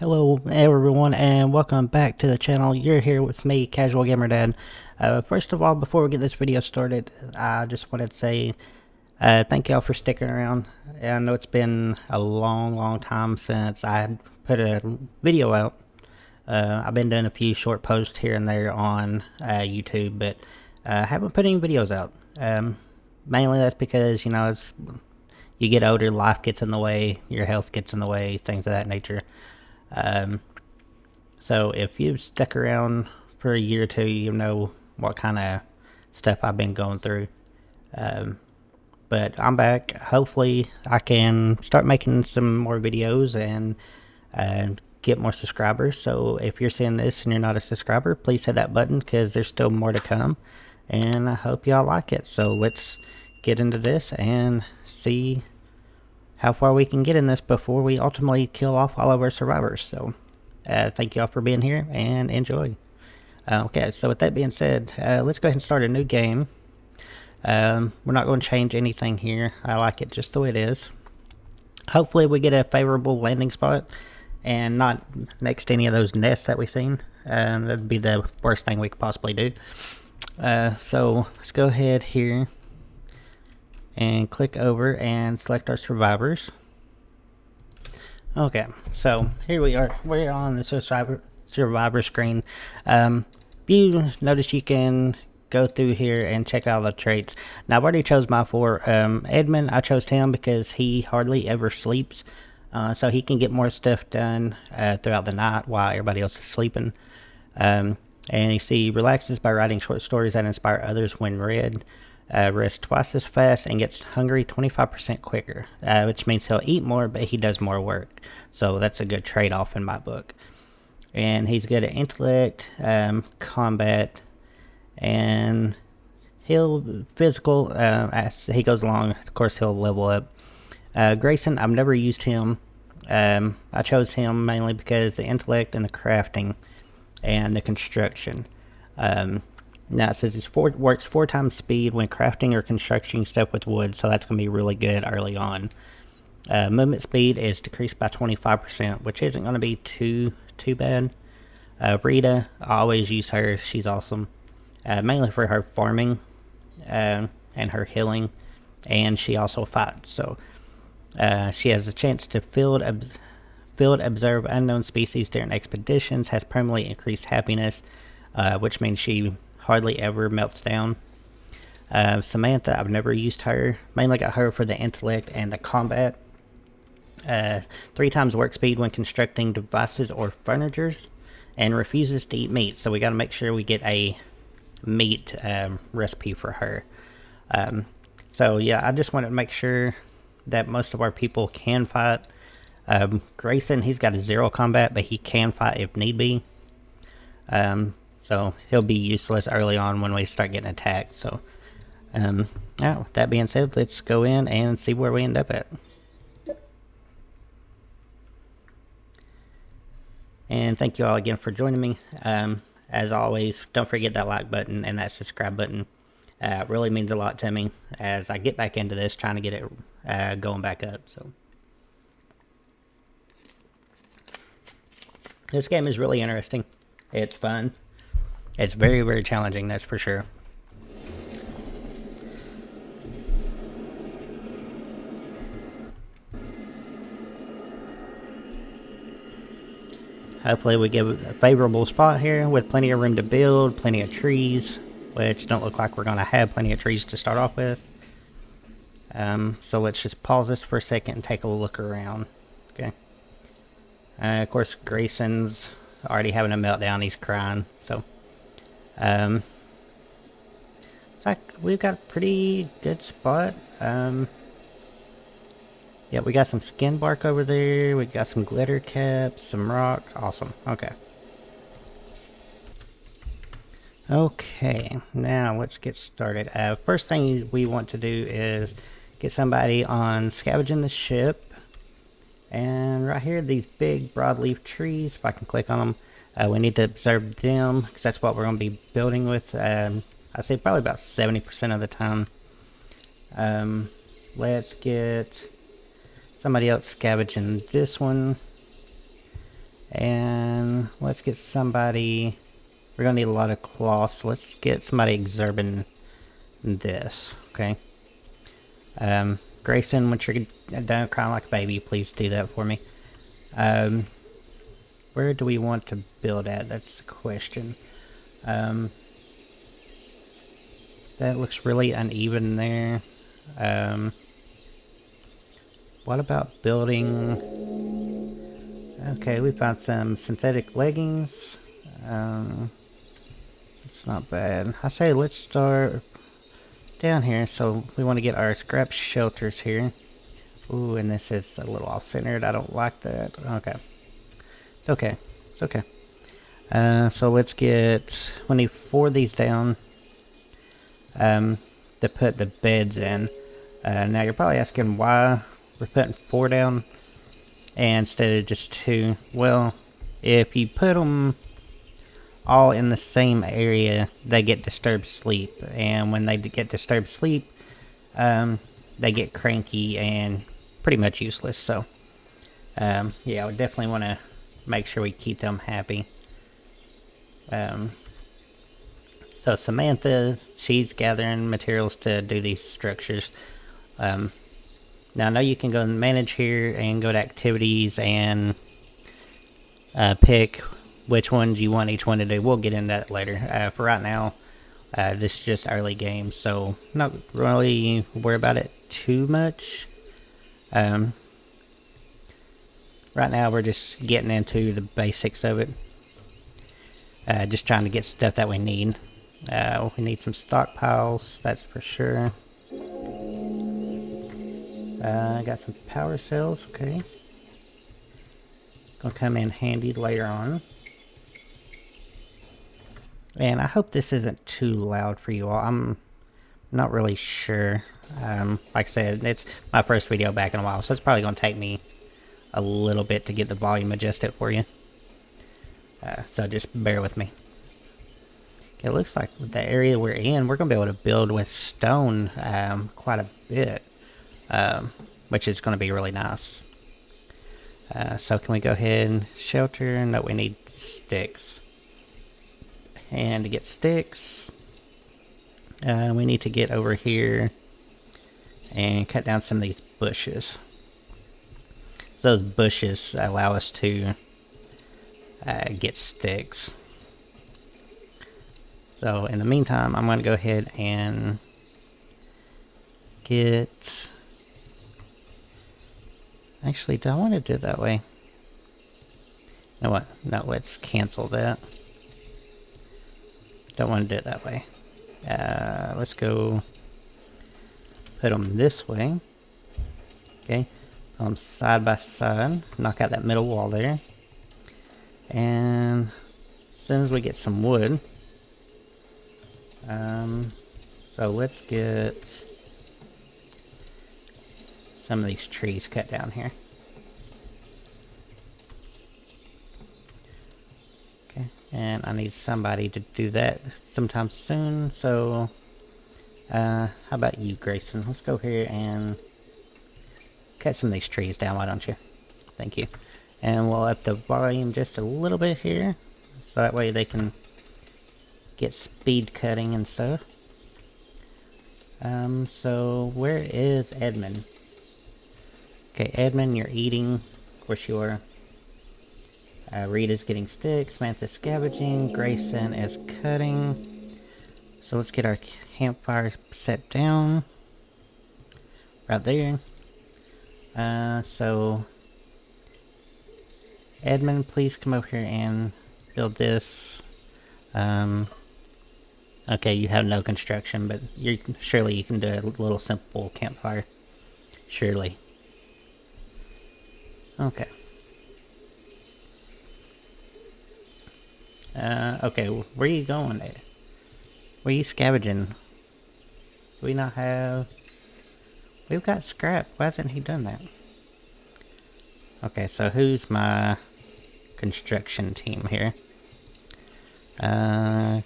Hello everyone and welcome back to the channel. You're here with me, Casual Gamer Dad. First of all, before we get this video started, I just wanted to say thank y'all for sticking around. I know it's been a long time since I had put a video out. I've been doing a few short posts here and there on YouTube, but haven't put any videos out. Mainly that's because, you know, you get older, life gets in the way, your health gets in the way, things of that nature. So if you've stuck around for a year or two, you know what kind of stuff I've been going through. But I'm back. Hopefully I can start making some more videos and get more subscribers. So if you're seeing this and you're not a subscriber, please hit that button because there's still more to come. And I hope y'all like it. So let's get into this and see how far we can get in this before we ultimately kill off all of our survivors. So thank y'all for being here and enjoy. Okay, so with that being said, let's go ahead and start a new game. We're not going to change anything here. I like it just the way it is. Hopefully we get a favorable landing spot and not next to any of those nests that we've seen. That'd be the worst thing we could possibly do. So let's go ahead here and click over and select our survivors. Okay, so here we are. We're on the survivor screen. You notice you can go through here and check out the traits. Now I've already chose my four. Edmund, I chose him because he hardly ever sleeps, so he can get more stuff done throughout the night while everybody else is sleeping. And you see, he relaxes by writing short stories that inspire others when read. Rests twice as fast and gets hungry 25% quicker, which means he'll eat more, but he does more work. So that's a good trade-off in my book. And he's good at intellect, combat, and he'll physical. As he goes along, of course, he'll level up. Grayson, I've never used him. I chose him mainly because the intellect and the crafting and the construction. Now it says he works 4 times speed when crafting or constructing stuff with wood, so that's going to be really good early on. Movement speed is decreased by 25%, which isn't going to be too bad. Rita, I always use her. She's awesome, mainly for her farming and her healing, and she also fights. So she has a chance to field observe unknown species during expeditions, has permanently increased happiness, which means she hardly ever melts down. Samantha, I've never used her. Mainly got her for the intellect and the combat. 3 times work speed when constructing devices or furniture, and refuses to eat meat. So we got to make sure we get a meat recipe for her. So yeah, I just wanted to make sure that most of our people can fight. Grayson, he's got a 0 combat, but he can fight if need be. So he'll be useless early on when we start getting attacked. So, now with that being said, let's go in and see where we end up at. And thank you all again for joining me. As always, don't forget that like button and that subscribe button. It really means a lot to me as I get back into this, trying to get it going back up. So this game is really interesting. It's fun. It's very challenging, that's for sure. Hopefully we get a favorable spot here with plenty of room to build, plenty of trees, which don't look like we're going to have plenty of trees to start off with. So let's just pause this for a second and take a look around. Okay. Of course, Grayson's already having a meltdown. He's crying. So, it's like we've got a pretty good spot. Yeah, we got some skin bark over there. We got some glitter caps, some rock. Awesome. Okay. Okay, now let's get started. First thing we want to do is get somebody on scavenging the ship. And right here, these big broadleaf trees, if I can click on them, we need to observe them because that's what we're going to be building with. I'd say probably about 70% of the time. Let's get somebody else scavenging this one. And let's get somebody... We're gonna need a lot of cloth, so let's get somebody exurban this, okay? Grayson, when you're done crying like a baby, please do that for me. Where do we want to build at? That's the question. That looks really uneven there. What about building... Okay, we found some synthetic leggings. It's not bad. I say let's start down here. So we want to get our scrap shelters here. Ooh, and this is a little off-centered. I don't like that. Okay. It's okay. It's okay. So let's get... We need 4 of these down. To put the beds in. Now you're probably asking why we're putting 4 down instead of just 2. Well, if you put them all in the same area, they get disturbed sleep, and when they get disturbed sleep, they get cranky and pretty much useless. So yeah, we definitely want to make sure we keep them happy. So Samantha, she's gathering materials to do these structures. Now I know you can go and manage here and go to activities and pick which ones you want each one to do. We'll get into that later. For right now, this is just early game, so not really worry about it too much. Right now we're just getting into the basics of it. Just trying to get stuff that we need. We need some stockpiles, that's for sure. I got some power cells, okay. Gonna come in handy later on. And I hope this isn't too loud for you all. I'm not really sure. Like I said, it's my first video back in a while, so it's probably gonna take me a little bit to get the volume adjusted for you. So just bear with me. It looks like the area we're in, we're going to be able to build with stone quite a bit, which is going to be really nice. So can we go ahead and shelter? No, we need sticks. And to get sticks, we need to get over here and cut down some of these bushes. Those bushes allow us to get sticks. So in the meantime, I'm going to go ahead and get... Actually, do I want to do it that way? You know what? No, let's cancel that. Don't want to do it that way. Let's go put them this way. Okay. Put them side by side. Knock out that middle wall there. And as soon as we get some wood... so let's get some of these trees cut down here. Okay, and I need somebody to do that sometime soon, so how about you, Grayson? Let's go here and cut some of these trees down, why don't you? Thank you. And we'll up the volume just a little bit here, so that way they can get speed cutting and stuff. So where is Edmund? Okay, Edmund, you're eating. Of course you are. Rita's getting sticks. Samantha's scavenging. Grayson is cutting. So let's get our campfires set down. Right there. So Edmund, please come over here and build this. Okay, you have no construction, but surely you can do a little simple campfire. Surely. Okay. Okay, where are you going? Where are you scavenging? Do we not have... We've got scrap. Why hasn't he done that? Okay, so who's my construction team here?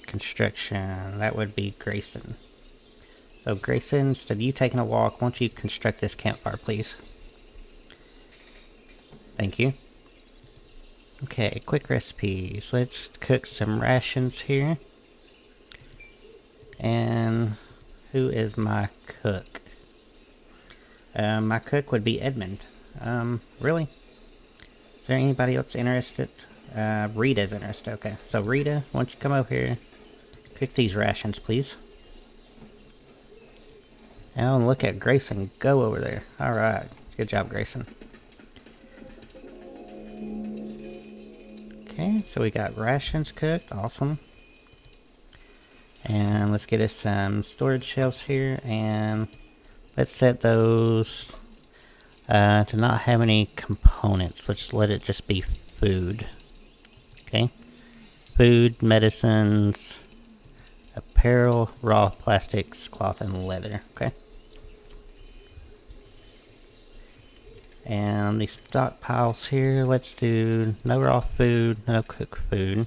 Construction, that would be Grayson. So Grayson, instead of you taking a walk, won't you construct this campfire, please? Thank you. Okay, quick recipes. Let's cook some rations here. And who is my cook? My cook would be Edmund. Really? Is there anybody else interested? Rita's interested. Okay, so Rita, why don't you come over here? Cook these rations, please. And look at Grayson go over there. Alright, good job, Grayson. Okay, so we got rations cooked. Awesome. And let's get us some storage shelves here, and let's set those to not have any components. Let's let it just be food. Okay. Food, medicines, apparel, raw plastics, cloth, and leather. Okay. And these stockpiles here, let's do no raw food, no cooked food.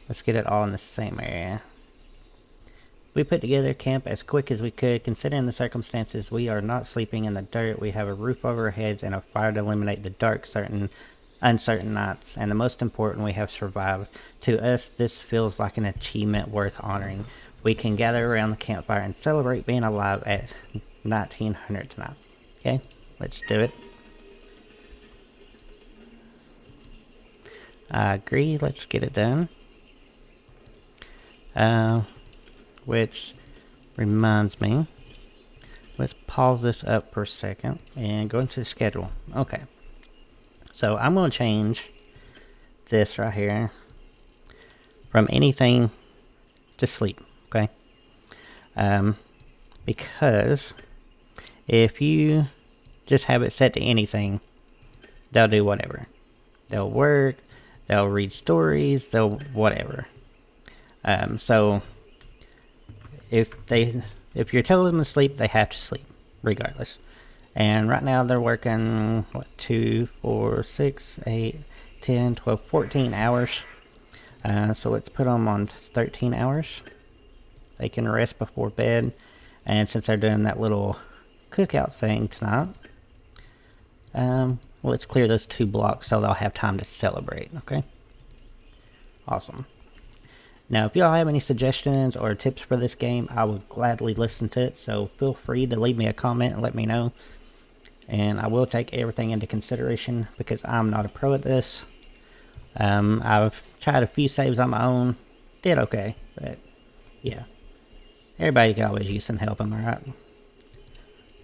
Let's get it all in the same area. We put together camp as quick as we could. Considering the circumstances, we are not sleeping in the dirt. We have a roof over our heads and a fire to eliminate the dark, uncertain nights. And the most important, we have survived. To us, this feels like an achievement worth honoring. We can gather around the campfire and celebrate being alive at 1900 tonight. Okay, let's do it. I agree. Let's get it done. Which reminds me, let's pause this up for a second and go into the schedule. Okay, so I'm going to change this right here from anything to sleep. Okay, because if you just have it set to anything, they'll do whatever. They'll work, they'll read stories, they'll whatever. So if you're telling them to sleep, they have to sleep, regardless. And right now they're working, what, 2, 4, 6, 8, 10, 12, 14 hours. So let's put them on 13 hours. They can rest before bed. And since they're doing that little cookout thing tonight, let's clear those 2 blocks so they'll have time to celebrate, okay? Awesome. Now, if y'all have any suggestions or tips for this game, I would gladly listen to it, so feel free to leave me a comment and let me know. And I will take everything into consideration because I'm not a pro at this. I've tried a few saves on my own, did okay, but yeah. Everybody can always use some help, am I right?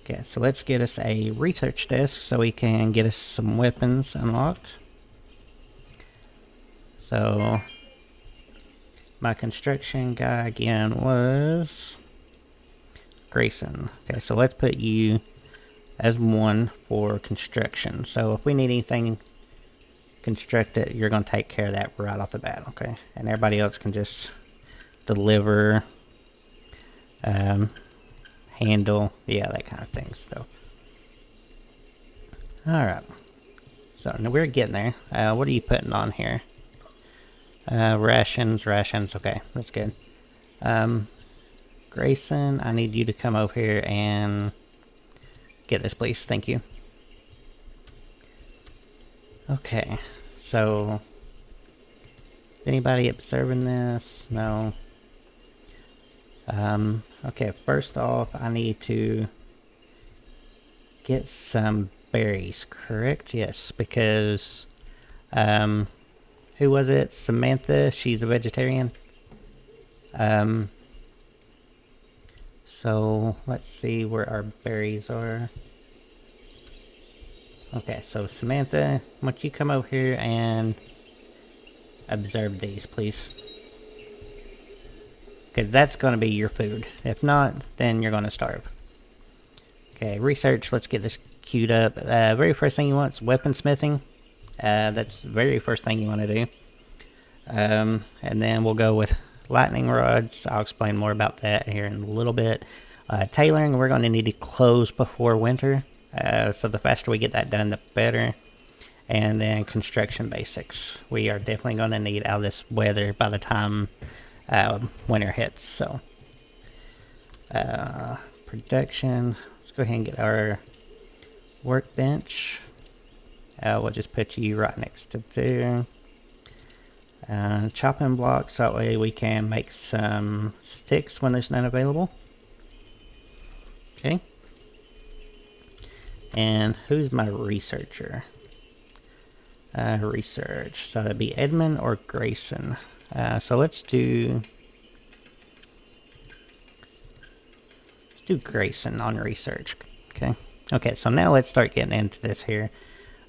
Okay, so let's get us a research desk so we can get us some weapons unlocked. So my construction guy again was Grayson. Okay, so let's put you as 1 for construction. So if we need anything constructed, you're going to take care of that right off the bat, okay? And everybody else can just deliver, handle, yeah, that kind of thing. So, alright. So now we're getting there. What are you putting on here? Rations, okay, that's good. Grayson, I need you to come over here and get this, please, thank you. Okay, so, anybody observing this? No. Okay, first off, I need to get some berries, correct? Yes, because, who was it? Samantha, she's a vegetarian. So let's see where our berries are. Okay, so Samantha, why don't you come over here and observe these, please? Because that's going to be your food. If not, then you're going to starve. Okay, research, let's get this queued up. Very first thing you want is weaponsmithing. That's the very first thing you want to do. And then we'll go with lightning rods. I'll explain more about that here in a little bit. Tailoring, we're going to need to close before winter. So the faster we get that done, the better. And then construction basics. We are definitely going to need out of this weather by the time winter hits. So production. Let's go ahead and get our workbench. We'll just put you right next to there. Chopping blocks, that way we can make some sticks when there's none available. Okay. And who's my researcher? Research. So that'd be Edmund or Grayson. So let's do Grayson on research. Okay. Okay, so now let's start getting into this here.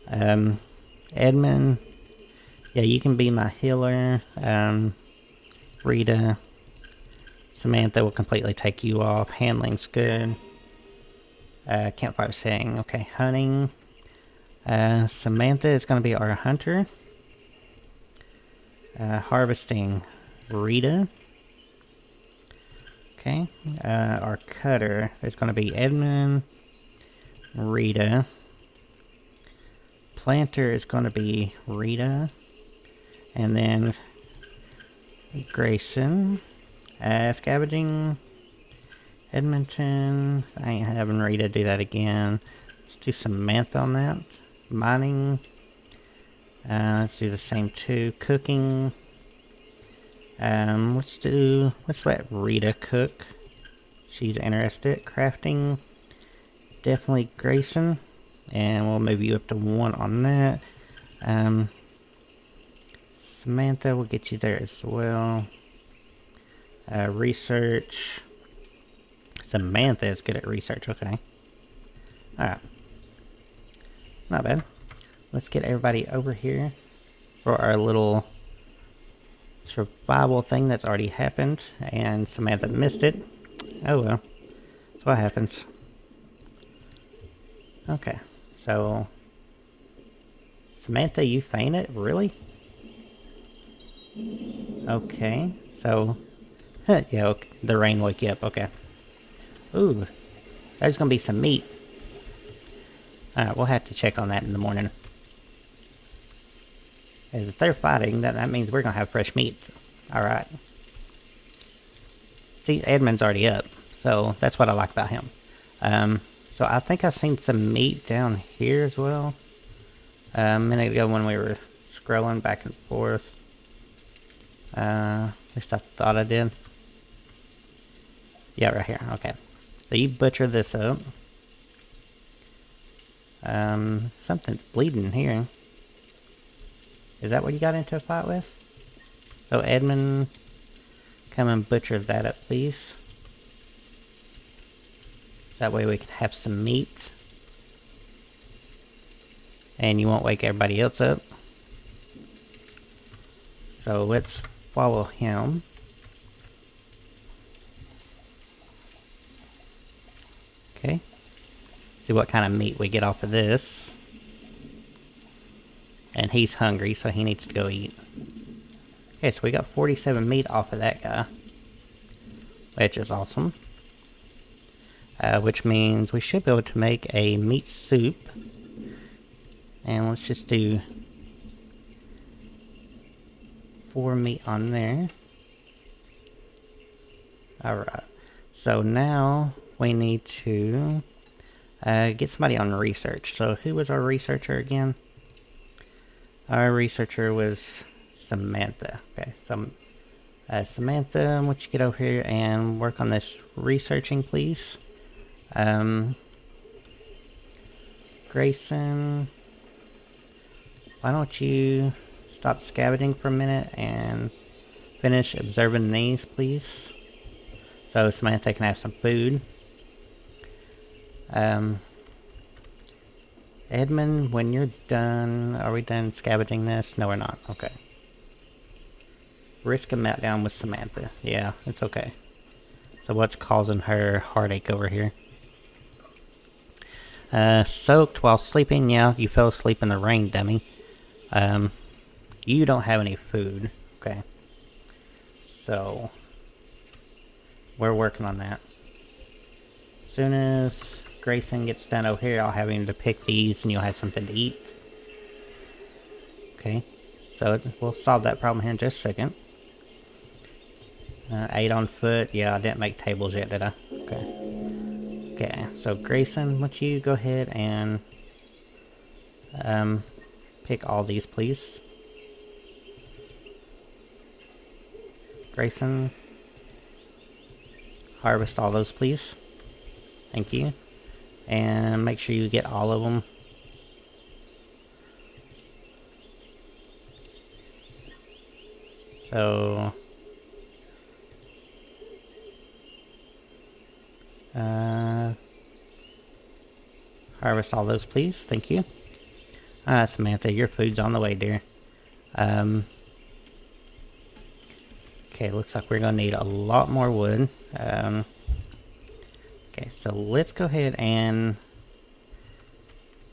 Edmund, yeah, you can be my healer. Rita, Samantha will completely take you off. Handling's good. Campfire setting. Okay, hunting. Samantha is going to be our hunter. Harvesting, Rita. Okay. Our cutter is going to be Edmund, Rita. Planter is going to be Rita. And then Grayson. Scavenging, Edmonton. I ain't having Rita do that again. Let's do Samantha on that. Mining. Let's do the same too. Cooking. Let's let Rita cook. She's interested. Crafting. Definitely Grayson. And we'll move you up to 1 on that. Samantha, will get you there as well. Research. Samantha is good at research, okay. Alright. Not bad. Let's get everybody over here for our little survival thing that's already happened. And Samantha missed it. Oh well. That's what happens. Okay. So Samantha, you fainted? Really? Okay. So yeah, okay. The rain woke you up, okay. Ooh. There's gonna be some meat. Alright, we'll have to check on that in the morning. As if they're fighting, that means we're gonna have fresh meat. Alright. See, Edmund's already up, so that's what I like about him. So I think I've seen some meat down here as well. A minute ago when we were scrolling back and forth. At least I thought I did. Yeah, right here, okay. So you butcher this up. Something's bleeding here. Is that what you got into a fight with? So Edmund, come and butcher that up, please. That way we can have some meat. And you won't wake everybody else up. So let's follow him. Okay. See what kind of meat we get off of this. And he's hungry, so he needs to go eat. Okay, so we got 47 meat off of that guy. Which is awesome. Which means we should be able to make a meat soup. And let's just do 4 meat on there. Alright. So now we need to get somebody on research. So who was our researcher again? Our researcher was Samantha. Okay, so Samantha, I want you to get over here and work on this researching, please. Grayson, why don't you stop scavenging for a minute and finish observing these, please? So Samantha can have some food. Edmund, when you're done, are we done scavenging this? No, we're not. Okay. Risk a meltdown with Samantha. Yeah, it's okay. So what's causing her heartache over here? Soaked while sleeping. Yeah, you fell asleep in the rain, dummy. You don't have any food. Okay. So we're working on that. As soon as Grayson gets done over here, I'll have him to pick these and you'll have something to eat. Okay. So we'll solve that problem here in just a second. 8 on foot. Yeah, I didn't make tables yet, did I? Okay. Okay, so Grayson, why don't you go ahead and pick all these, please. Grayson, harvest all those, please. Thank you. And make sure you get all of them. So, harvest all those, please. Thank you. Samantha, your food's on the way, dear. Okay, looks like we're gonna need a lot more wood. Okay, so let's go ahead and...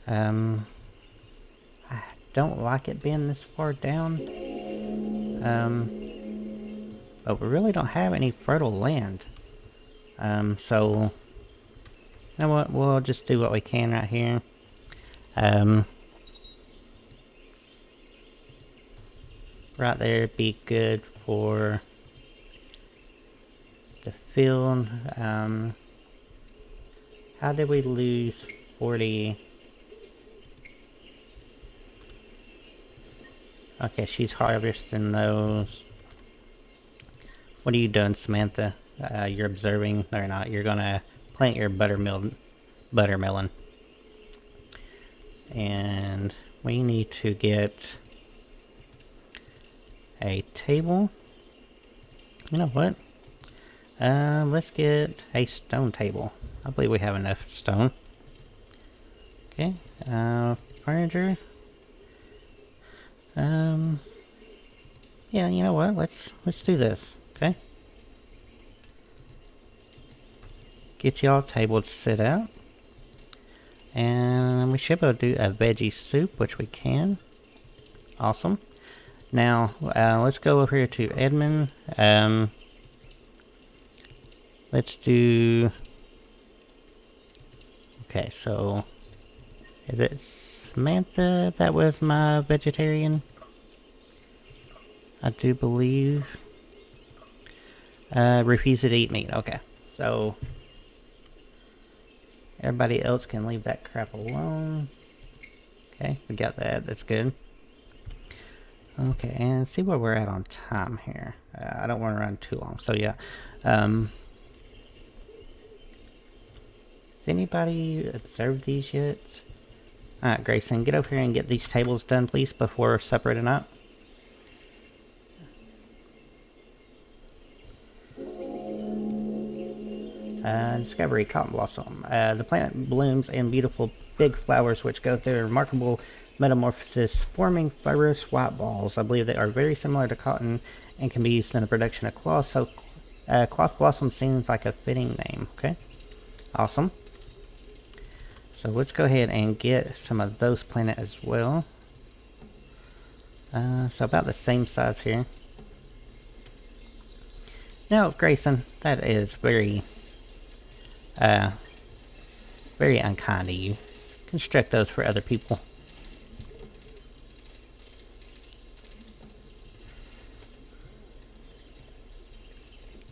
I don't like it being this far down. But we really don't have any fertile land. So... You know what, we'll just do what we can right here. Right there, be good for the field. How did we lose 40? Okay, she's harvesting those. What are you doing, Samantha? You're observing, or not? You're gonna plant your buttermelon. And we need to get a table. You know what? Let's get a stone table. I believe we have enough stone. Okay. Furniture. Yeah, you know what? Let's do this. Okay. Get y'all a table to sit out. And we should be able to do a veggie soup, which we can. Awesome. Now, let's go over here to Edmund. Let's do... Okay, so... Is it Samantha that was my vegetarian? I do believe. Refuses to eat meat. Okay, so... Everybody else can leave that crap alone. Okay, we got that. That's good. Okay, and see where we're at on time here. I don't want to run too long, so yeah. Has anybody observed these yet? Alright, Grayson, get over here and get these tables done, please, before separating up. Discovery cotton blossom. The plant blooms in beautiful big flowers which go through a remarkable metamorphosis, forming fibrous white balls. I believe they are very similar to cotton and can be used in the production of cloth, so cloth blossom seems like a fitting name. Okay, awesome. So let's go ahead and get some of those planted as well. So about the same size here. Now, Grayson, that is very unkind of you. Construct those for other people.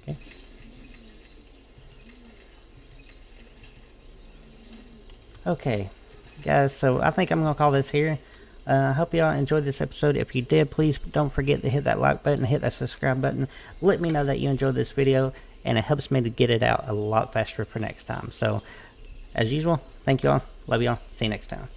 Okay. Okay, guys, so I think I'm going to call this here. I hope y'all enjoyed this episode. If you did, please don't forget to hit that like button, hit that subscribe button. Let me know that you enjoyed this video, and it helps me to get it out a lot faster for next time. So, as usual, thank y'all. Love y'all. See you next time.